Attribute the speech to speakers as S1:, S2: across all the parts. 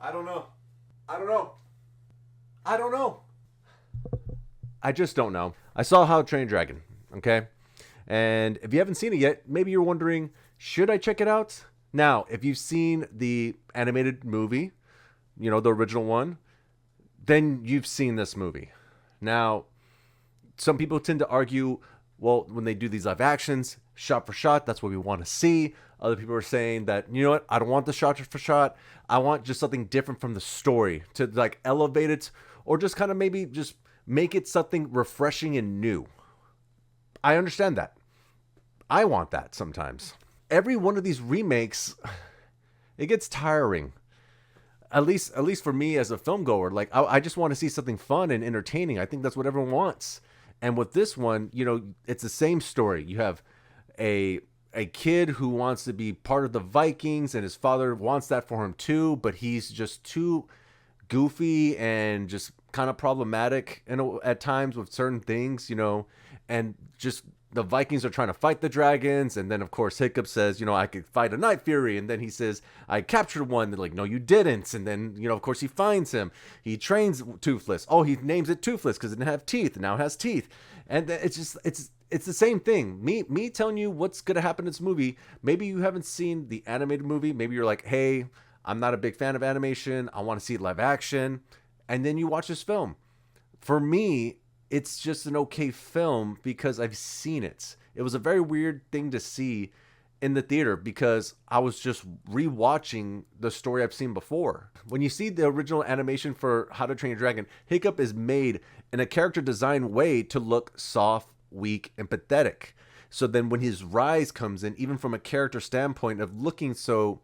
S1: I don't know. I don't know. I don't know. I just don't know. I saw How to Train Your Dragon, okay? And if you haven't seen it yet, maybe you're wondering, should I check it out? Now, if you've seen the animated movie, the original one, then you've seen this movie. Now, some people tend to argue, well, when they do these live actions, shot for shot, that's what we want to see. Other people are saying that, you know what, I don't want the shot for shot. I want just something different from the story to like elevate it or just kind of maybe just make it something refreshing and new. I understand that. I want that sometimes. Every one of these remakes, it gets tiring. At least for me as a film goer, like I just want to see something fun and entertaining. I think that's what everyone wants. And with this one, it's the same story. You have a kid who wants to be part of the Vikings, and his father wants that for him too, but he's just too goofy and just kind of problematic at times with certain things, and just the Vikings are trying to fight the dragons, and then of course Hiccup says, I could fight a Night Fury, and then he says, I captured one. They're like, no, you didn't. And then, of course he finds him. He trains Toothless. Oh, he names it Toothless because it didn't have teeth, and now it has teeth. And it's the same thing. Me telling you what's gonna happen in this movie. Maybe you haven't seen the animated movie. Maybe you're like, hey, I'm not a big fan of animation. I want to see it live action. And then you watch this film. For me, it's just an okay film because I've seen it. It was a very weird thing to see in the theater because I was just rewatching the story I've seen before. When you see the original animation for How to Train Your Dragon, Hiccup is made in a character design way to look soft, weak, and pathetic. So then when his rise comes in, even from a character standpoint of looking so,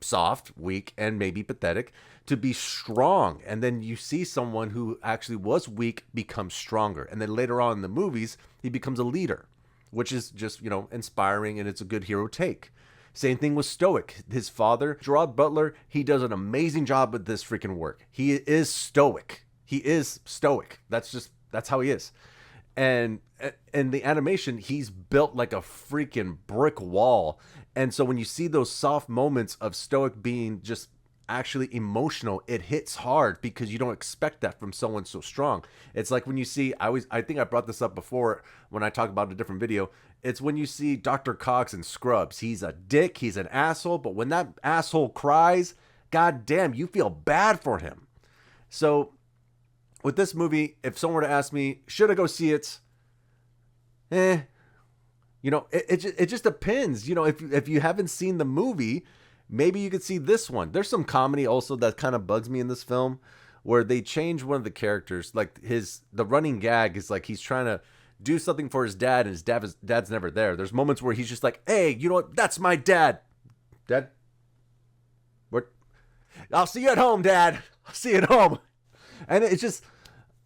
S1: soft, weak, and maybe pathetic, to be strong. And then you see someone who actually was weak become stronger. And then later on in the movies, he becomes a leader, which is just, inspiring, and it's a good hero take. Same thing with Stoic. His father, Gerard Butler, he does an amazing job with this freaking work. He is stoic. That's how he is. And in the animation, he's built like a freaking brick wall. And so when you see those soft moments of Stoic being just actually emotional, it hits hard because you don't expect that from someone so strong. It's like when you see, I think I brought this up before when I talked about a different video. It's when you see Dr. Cox in Scrubs. He's a dick, he's an asshole, but when that asshole cries, god damn, you feel bad for him. So with this movie, if someone were to ask me, should I go see it? It just depends. If you haven't seen the movie, maybe you could see this one. There's some comedy also that kind of bugs me in this film where they change one of the characters. Like the running gag is like he's trying to do something for his dad, and his dad's never there. There's moments where he's just like, hey, you know what? That's my dad. Dad? What? I'll see you at home, Dad. I'll see you at home. And it's just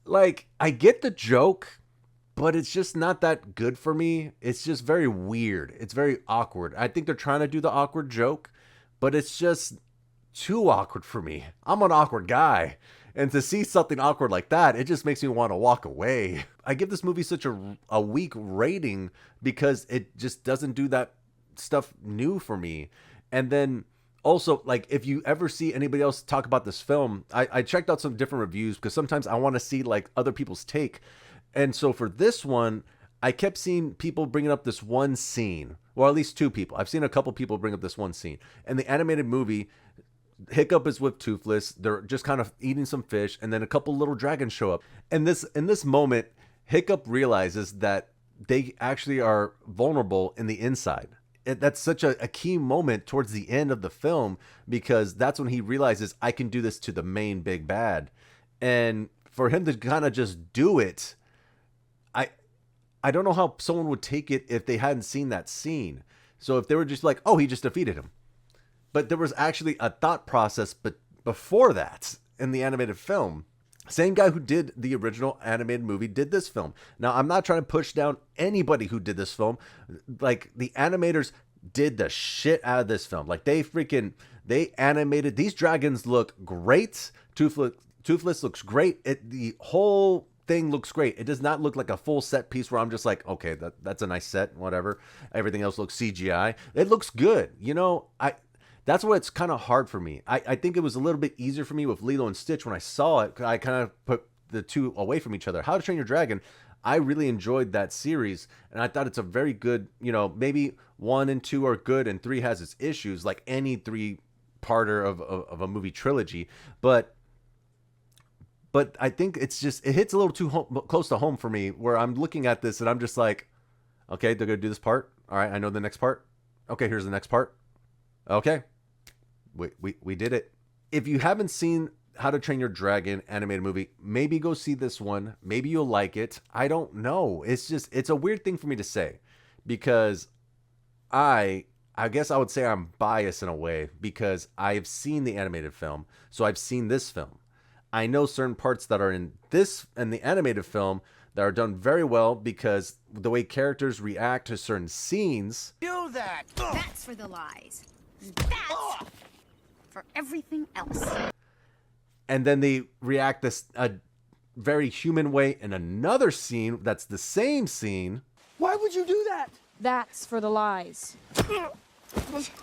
S1: like, I get the joke, but it's just not that good for me. It's just very weird. It's very awkward. I think they're trying to do the awkward joke, but it's just too awkward for me. I'm an awkward guy. And to see something awkward like that, it just makes me want to walk away. I give this movie such a weak rating because it just doesn't do that stuff new for me. And then also, like, if you ever see anybody else talk about this film, I checked out some different reviews because sometimes I want to see like other people's take. And so for this one, I kept seeing people bringing up this one scene, or at least two people. I've seen a couple people bring up this one scene. In the animated movie, Hiccup is with Toothless. They're just kind of eating some fish, and then a couple little dragons show up. And in this moment, Hiccup realizes that they actually are vulnerable in the inside. That's such a key moment towards the end of the film because that's when he realizes I can do this to the main big bad. And for him to kind of just do it, I don't know how someone would take it if they hadn't seen that scene. So if they were just like, oh, he just defeated him. But there was actually a thought process before that in the animated film. Same guy who did the original animated movie did this film. Now, I'm not trying to push down anybody who did this film. Like, the animators did the shit out of this film. Like, they animated. These dragons look great. Toothless looks great. The whole thing looks great. It does not look like a full set piece where I'm just like, okay, that's a nice set, whatever. Everything else looks CGI. It looks good. That's what's kind of hard for me. I think it was a little bit easier for me with Lilo and Stitch when I saw it. I kind of put the two away from each other. How to Train Your Dragon, I really enjoyed that series, and I thought it's a very good, maybe 1 and 2 are good and 3 has its issues, like any 3-parter of a movie trilogy. But I think it hits a little too close to home for me, where I'm looking at this and I'm just like, okay, they're going to do this part. All right, I know the next part. Okay, here's the next part. Okay, we did it. If you haven't seen How to Train Your Dragon animated movie, maybe go see this one. Maybe you'll like it. I don't know. It's a weird thing for me to say, because I guess I would say I'm biased in a way, because I've seen the animated film. So I've seen this film. I know certain parts that are in the animated film that are done very well, because the way characters react to certain scenes.
S2: Do that.
S3: That's for the lies. That's for everything else.
S1: And then they react a very human way in another scene that's the same scene.
S2: Why would you do that?
S4: That's for the lies.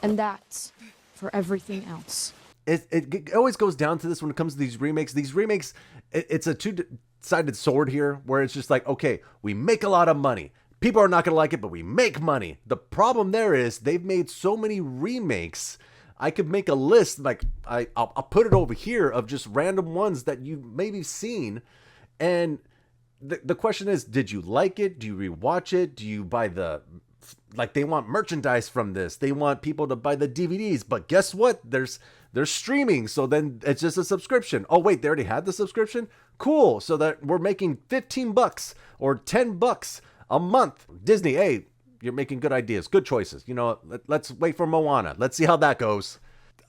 S4: And that's for everything else.
S1: It always goes down to this when it comes to these remakes. These remakes, it's a two-sided sword here, where it's just like, okay, we make a lot of money. People are not going to like it, but we make money. The problem there is they've made so many remakes. I could make a list, like I'll put it over here, of just random ones that you've maybe seen. And the question is, did you like it? Do you rewatch it? Do you buy they want merchandise from this. They want people to buy the DVDs. But guess what? There's streaming. So then it's just a subscription. Oh, wait, they already had the subscription? Cool. So that we're making $15 or $10 a month. Disney, hey, you're making good ideas, good choices. Let's wait for Moana. Let's see how that goes.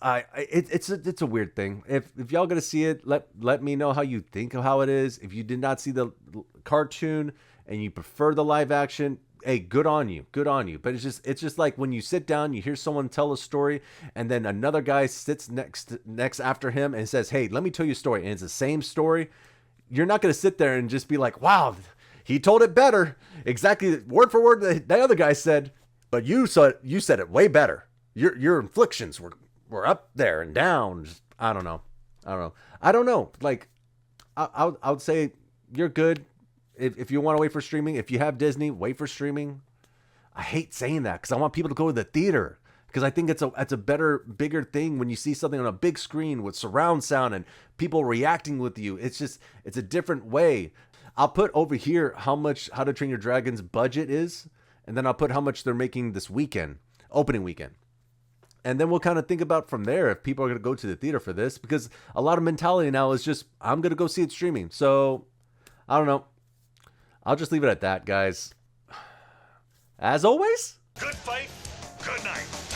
S1: It's a weird thing. If y'all gonna see it, let me know how you think of how it is. If you did not see the cartoon and you prefer the live action, hey, good on you. But it's just like when you sit down, you hear someone tell a story, and then another guy sits next after him and says, hey, let me tell you a story, and it's the same story. You're not gonna sit there and just be like, wow, he told it better, exactly word for word the other guy said, but you said it way better. Your inflections were up there and down. I don't know. Like, I would say you're good if you want to wait for streaming. If you have Disney, wait for streaming. I hate saying that, because I want people to go to the theater, because I think it's a better, bigger thing when you see something on a big screen with surround sound and people reacting with you. It's a different way. I'll put over here how much How to Train Your Dragon's budget is, and then I'll put how much they're making this weekend, opening weekend. And then we'll kind of think about from there if people are going to go to the theater for this, because a lot of mentality now is just, I'm going to go see it streaming. So, I don't know. I'll just leave it at that, guys. As always,
S5: good fight, good night.